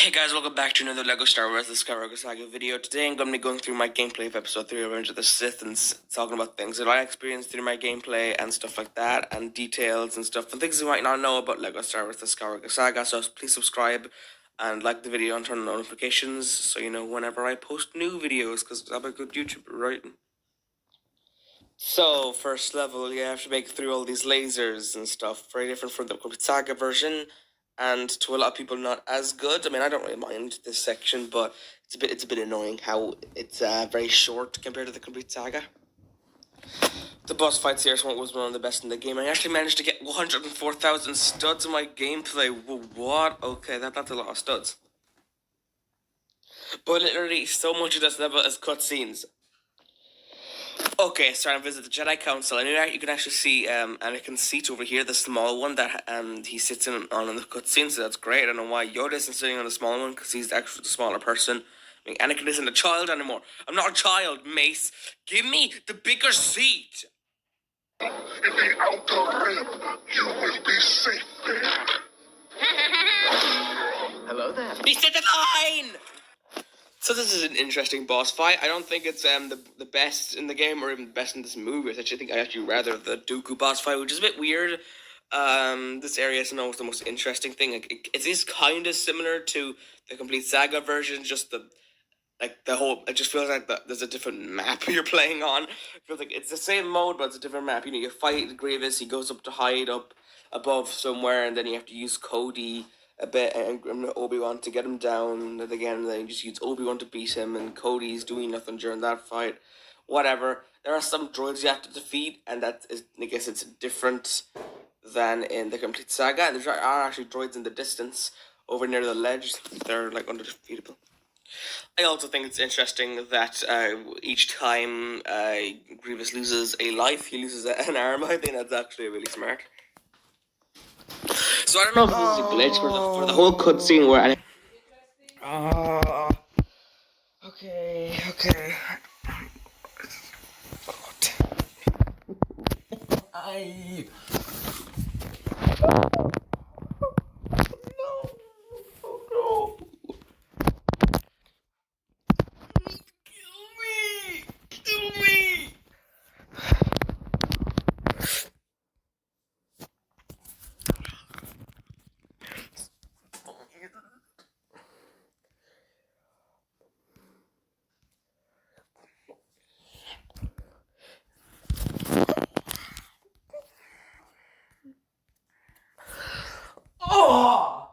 Hey guys, welcome back to another LEGO Star Wars The Skywalker Saga video. Today I'm going to be going through my gameplay of Episode 3 of Revenge of the Sith and talking about things that I experienced through my gameplay and stuff like that, and details and stuff, and things you might not know about LEGO Star Wars The Skywalker Saga, so please subscribe and like the video and turn on notifications so you know whenever I post new videos, because I'm a good YouTuber, right? So, first level, you have to make through all these lasers and stuff, very different from the Complete Saga version, and to a lot of people not as good. I mean, I don't really mind this section, but it's a bit annoying how it's very short compared to the Complete Saga. The boss fights here was one of the best in the game. I actually managed to get 104,000 studs in my gameplay. What? Okay, that's a lot of studs. But literally, so much of this level is cutscenes. Okay, so I visit the Jedi Council, and you can actually see Anakin's seat over here, the small one that he sits on in the cutscene. So that's great. I don't know why Yoda isn't sitting on the small one, because he's actually the smaller person. I mean, Anakin isn't a child anymore. I'm not a child, Mace. Give me the bigger seat. In the outer rim, you will be safe there. Hello there. He said the line. So this is an interesting boss fight. I don't think it's the best in the game or even the best in this movie. I actually rather the Dooku boss fight, which is a bit weird. This area isn't always the most interesting thing. It is kind of similar to the Complete Saga version, just the whole. It just feels like there's a different map you're playing on. It feels like it's the same mode, but it's a different map. You know, you fight Grievous. He goes up to hide up above somewhere, and then you have to use Cody a bit and Obi-Wan to get him down, and again then you just use Obi-Wan to beat him, and Cody's doing nothing during that fight. Whatever. There are some droids you have to defeat, and that is, I guess it's different than in the Complete Saga. And there are actually droids in the distance over near the ledge. They're like undefeatable. I also think it's interesting that each time Grievous loses a life, he loses an arm. I think that's actually really smart. So I don't know if this is a glitch for the whole cutscene where okay. I Kill me. Oh!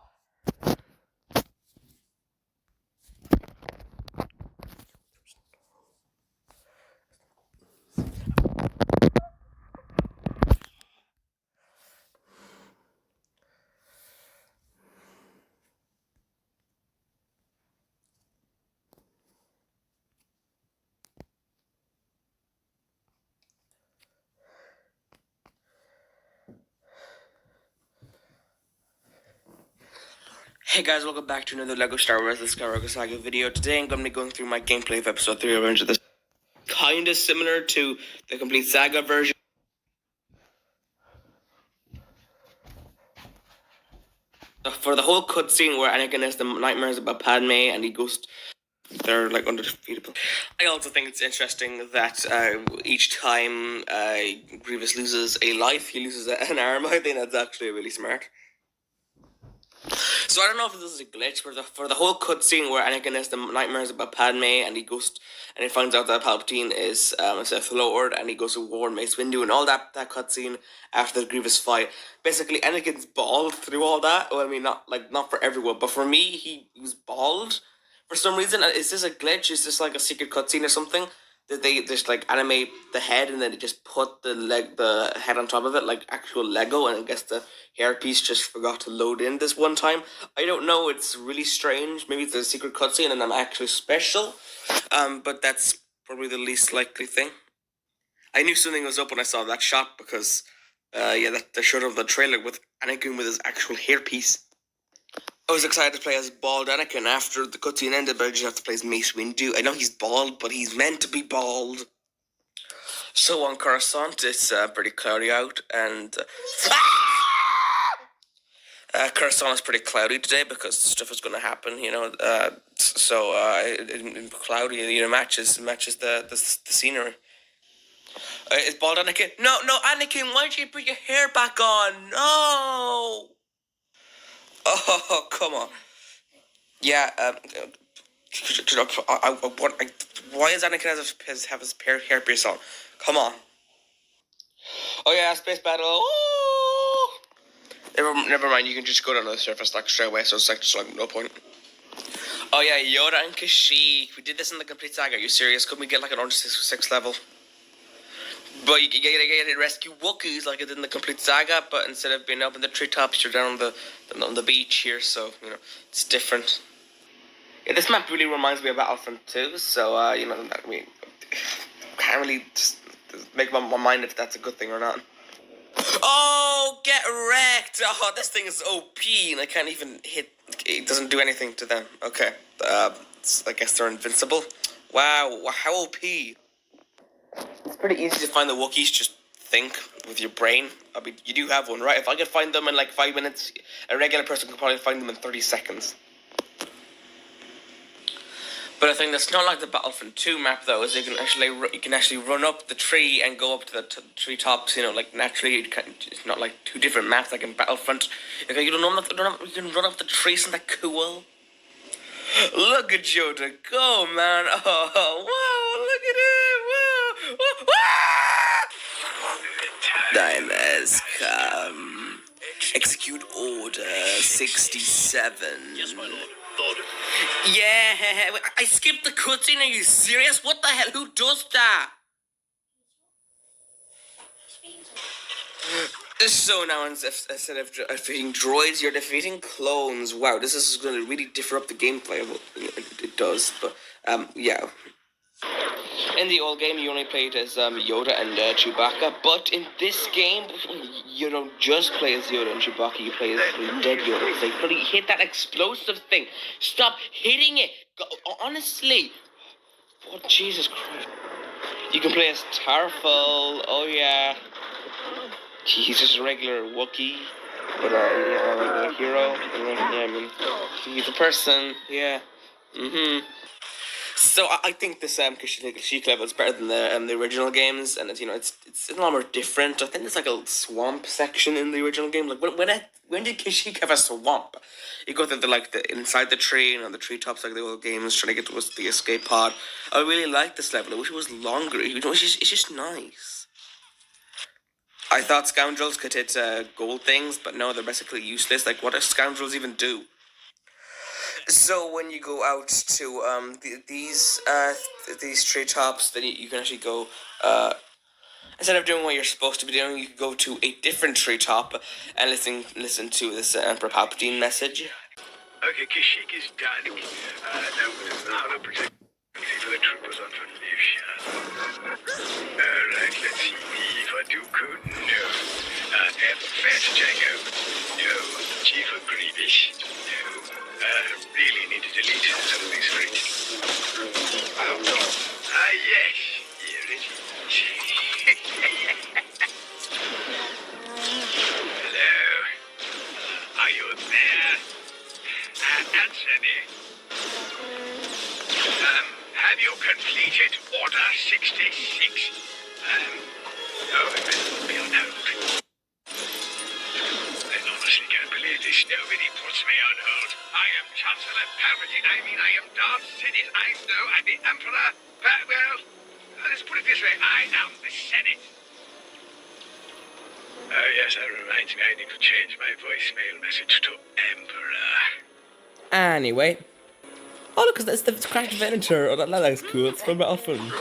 Hey guys, welcome back to another LEGO Star Wars The Skywalker Saga video. Today I'm going to be going through my gameplay of Episode 3 of Revenge of the Sith. Kind of similar to the Complete Saga version. For the whole cutscene where Anakin has the nightmares about Padme and he goes... They're like undefeatable. I also think it's interesting that each time Grievous loses a life, he loses an arm. I think that's actually really smart. So I don't know if this is a glitch for the whole cutscene where Anakin has the nightmares about Padme and he finds out that Palpatine is a Sith Lord, and he goes to war Mace Windu and all that cutscene after the Grievous fight. Basically, Anakin's bald through all that. Well, I mean, not for everyone, but for me, he was bald for some reason. Is this a glitch? Is this like a secret cutscene or something? Did they just like animate the head and then they just put the head on top of it like actual Lego, and I guess the hairpiece just forgot to load in this one time? I don't know. It's really strange. Maybe it's a secret cutscene and I'm actually special. But that's probably the least likely thing. I knew something was up when I saw that shot because that they showed up the trailer with Anakin with his actual hairpiece. I was excited to play as bald Anakin after the cutscene ended, but I just have to play as Mace Windu. I know he's bald, but he's meant to be bald. So on Coruscant, it's pretty cloudy out, and Kherson is pretty cloudy today because stuff is going to happen, you know. Cloudy, you know, matches the scenery. Is bald Anakin? No, Anakin, why'd you put your hair back on? No. Oh, come on. Yeah. Why is Anakin have his hair pierced on? Come on. Oh yeah, space battle. Oh! Never mind. You can just go down to the surface like straight away. So it's like just like no point. Oh yeah, Yoda and Kashyyyk. We did this in the complete saga. Are you serious? Couldn't we get like an Orange 6 level? But you get to rescue Wookiees like it did in the complete saga. But instead of being up in the treetops, you're down on the beach here. So you know it's different. Yeah, this map really reminds me of Battlefront 2. So you know, I mean, can't really just make my mind if that's a good thing or not. Oh, get wrecked! Oh, this thing is OP, and I can't even hit. It doesn't do anything to them. Okay, I guess they're invincible. Wow, how OP! It's pretty easy to find the Wookiees. Just think with your brain. I mean, you do have one, right? If I could find them in like 5 minutes, a regular person could probably find them in 30 seconds. But I think that's not like the Battlefront 2 map though, is you can actually run up the tree and go up to the treetops. You know, like naturally, it's not like two different maps like in Battlefront. Okay, you can run up the tree. Isn't that cool? Look at Yoda go, man! Oh, wow! Look at him! Wow! Time has come. Execute Order 67. Yes, my lord. Yeah, I skipped the cutscene. Are you serious? What the hell? Who does that? So now instead of defeating droids, you're defeating clones. Wow, this is going to really differ up the gameplay. Well, it does, but yeah. In the old game, you only played as Yoda and Chewbacca, but in this game, you don't just play as Yoda and Chewbacca, you play as dead Yoda. They really hit that explosive thing. Stop hitting it! Honestly. Oh, Jesus Christ. You can play as Tarful, oh yeah. He's just a regular Wookiee, but like a hero. Yeah, I mean, he's a person, yeah. So I think this Kashyyyk level is better than the original games, and it's, you know, it's a lot more different. I think there's like a swamp section in the original game. Like when did Kashyyyk have a swamp? You go through the inside the tree and on the treetops like the old games, trying to get to the escape pod. I really like this level. I wish it was longer. You know, it's just nice. I thought scoundrels could hit gold things, but no, they're basically useless. Like, what do scoundrels even do? So when you go out to these treetops, then you can actually go instead of doing what you're supposed to be doing, you can go to a different treetop and listen to this Emperor Palpatine message. Okay, Kashyyyk is done. Now, how to protect for the troopers on Venusia. Alright, let's see. V for Dooku, no. F for Fast Jango, no. G for Grievous, no. Really need to delete some of these scripts. Yes, here it is. Hello? Are you there? Answer me. Have you completed Order 66? Oh, it will be on hold. I honestly can't believe this. Nobody puts me on hold. I am Chancellor Palpatine. I am Darth Sidious. I know I'm the Emperor. Well, let's put it this way. I am the Senate. Oh, yes, that reminds me. I need to change my voicemail message to Emperor. Anyway. Oh, look, that's the cracked Venator. Oh, that's cool. It's from Battlefront.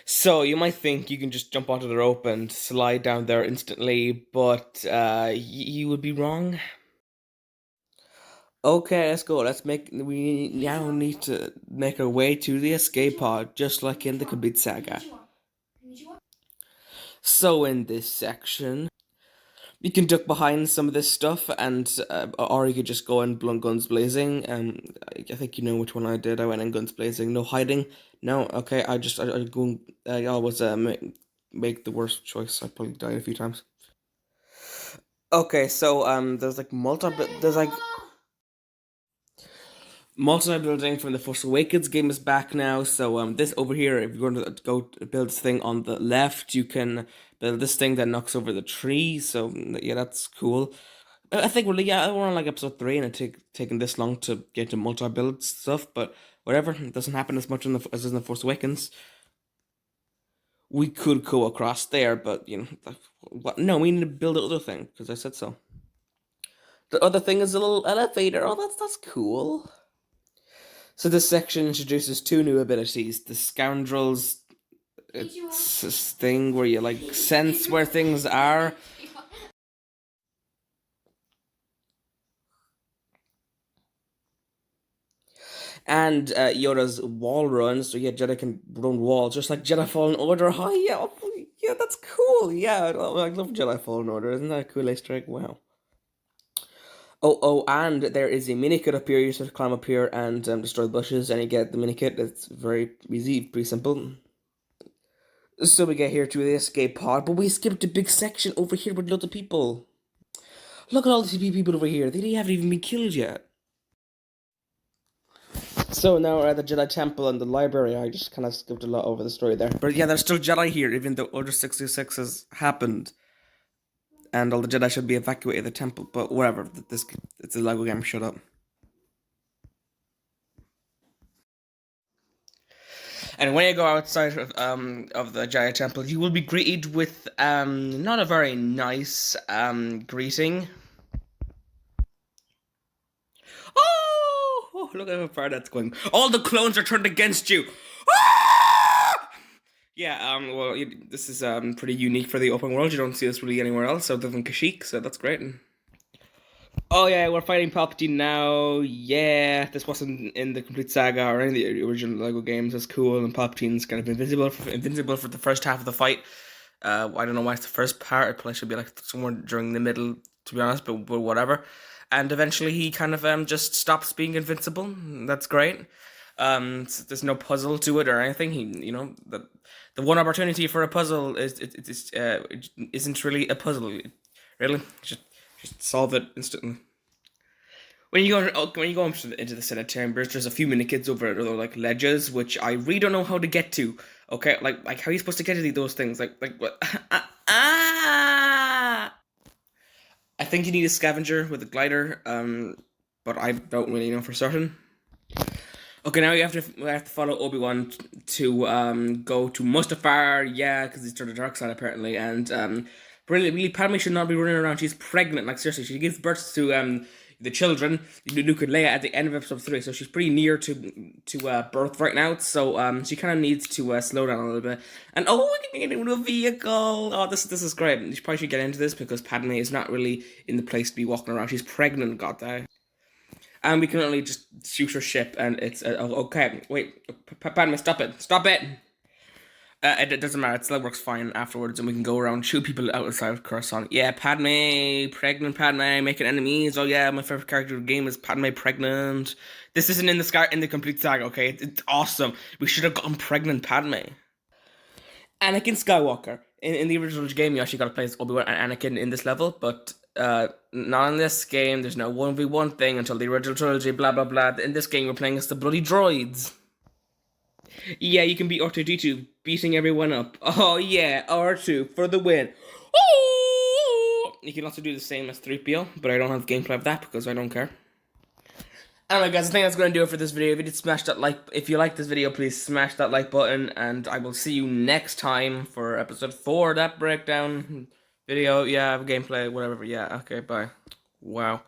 So, you might think you can just jump onto the rope and slide down there instantly, but you would be wrong. Okay, let's go. We now need to make our way to the escape pod, just like in the complete saga. So, in this section, you can duck behind some of this stuff, and or you could just go in guns blazing. I think you know which one I did. I went in guns blazing, no hiding. No, okay. I always make the worst choice. I probably died a few times. Okay, so there's like multi-building from the Force Awakens game is back now. So this over here, if you're going to go to build this thing on the left, you can build this thing that knocks over the tree. So yeah, that's cool. I think really, yeah, we're on like episode 3, and taking this long to get to multi-build stuff, but whatever. It doesn't happen as much as in the Force Awakens. We could go across there, but what? No, we need to build the other thing because I said so. The other thing is a little elevator. Oh, that's cool. So this section introduces 2 new abilities: the Scoundrels it's this thing where you like sense where things are. And Yoda's wall run, so yeah, Jedi can run walls, just like Jedi Fallen Order. Oh yeah, yeah, that's cool. Yeah, I love Jedi Fallen Order. Isn't that a cool Easter egg? Wow. Oh, and there is a mini kit up here. You just climb up here and destroy the bushes, and you get the mini kit. It's very easy, pretty simple. So we get here to the escape pod, but we skipped a big section over here with loads of people. Look at all these people over here. They haven't even been killed yet. So now we're at the Jedi Temple and the library. I just kind of skipped a lot over the story there. But yeah, there's still Jedi here, even though Order 66 has happened. And all the Jedi should be evacuated the temple, but whatever. It's a Lego game, shut up. And when you go outside of the Jedi Temple, you will be greeted with not a very nice greeting. Oh, look at how far that's going. All the clones are turned against you. Ah! Yeah, well, this is pretty unique for the open world. You don't see this really anywhere else other than Kashyyyk, so that's great. Oh yeah, we're fighting Palpatine now. Yeah, this wasn't in the complete saga or any of the original Lego games. That's cool, and Palpatine's kind of invincible for the first half of the fight. I don't know why it's the first part. It probably should be like somewhere during the middle, to be honest. But whatever. And eventually, he kind of just stops being invincible. That's great. There's no puzzle to it or anything. The one opportunity for a puzzle isn't really a puzzle. Really, just solve it instantly. When you go into the Senate chambers, there's a few mini kids over there, like ledges, which I really don't know how to get to. Okay, like how are you supposed to get to those things? Like what? Ah! I think you need a scavenger with a glider. But I don't really know for certain. Okay, now we have to follow Obi-Wan to go to Mustafar, yeah, because he's turned the dark side apparently, and really, Padme should not be running around. She's pregnant, like seriously, she gives birth to the children, Luke and Leia, at the end of episode 3, so she's pretty near to birth right now. So she kind of needs to slow down a little bit. And oh, we can get into a vehicle. Oh, this is great. You probably should get into this because Padme is not really in the place to be walking around. She's pregnant, goddamn. And we can only just shoot her ship, and it's okay. Wait, Padme, stop it! Stop it! It doesn't matter. It still works fine afterwards, and we can go around shoot people outside of Coruscant. Yeah, Padme, pregnant Padme, making enemies. Oh yeah, my favorite character of the game is Padme pregnant. This isn't in the complete saga. Okay, it's awesome. We should have gotten pregnant Padme. Anakin Skywalker. In the original game, you actually got to play as Obi-Wan and Anakin in this level, but not in this game. There's no 1v1 thing until the original trilogy, blah blah blah. In this game, we're playing as the bloody droids. Yeah, you can beat R2-D2, beating everyone up. Oh yeah, R2 for the win. Ooh! You can also do the same as 3PO, but I don't have gameplay of that because I don't care. Anyway guys, I think that's going to do it for this video. If you like this video, please smash that like button, and I will see you next time for episode 4, that breakdown video. Yeah, gameplay, whatever. Yeah, okay, bye. Wow.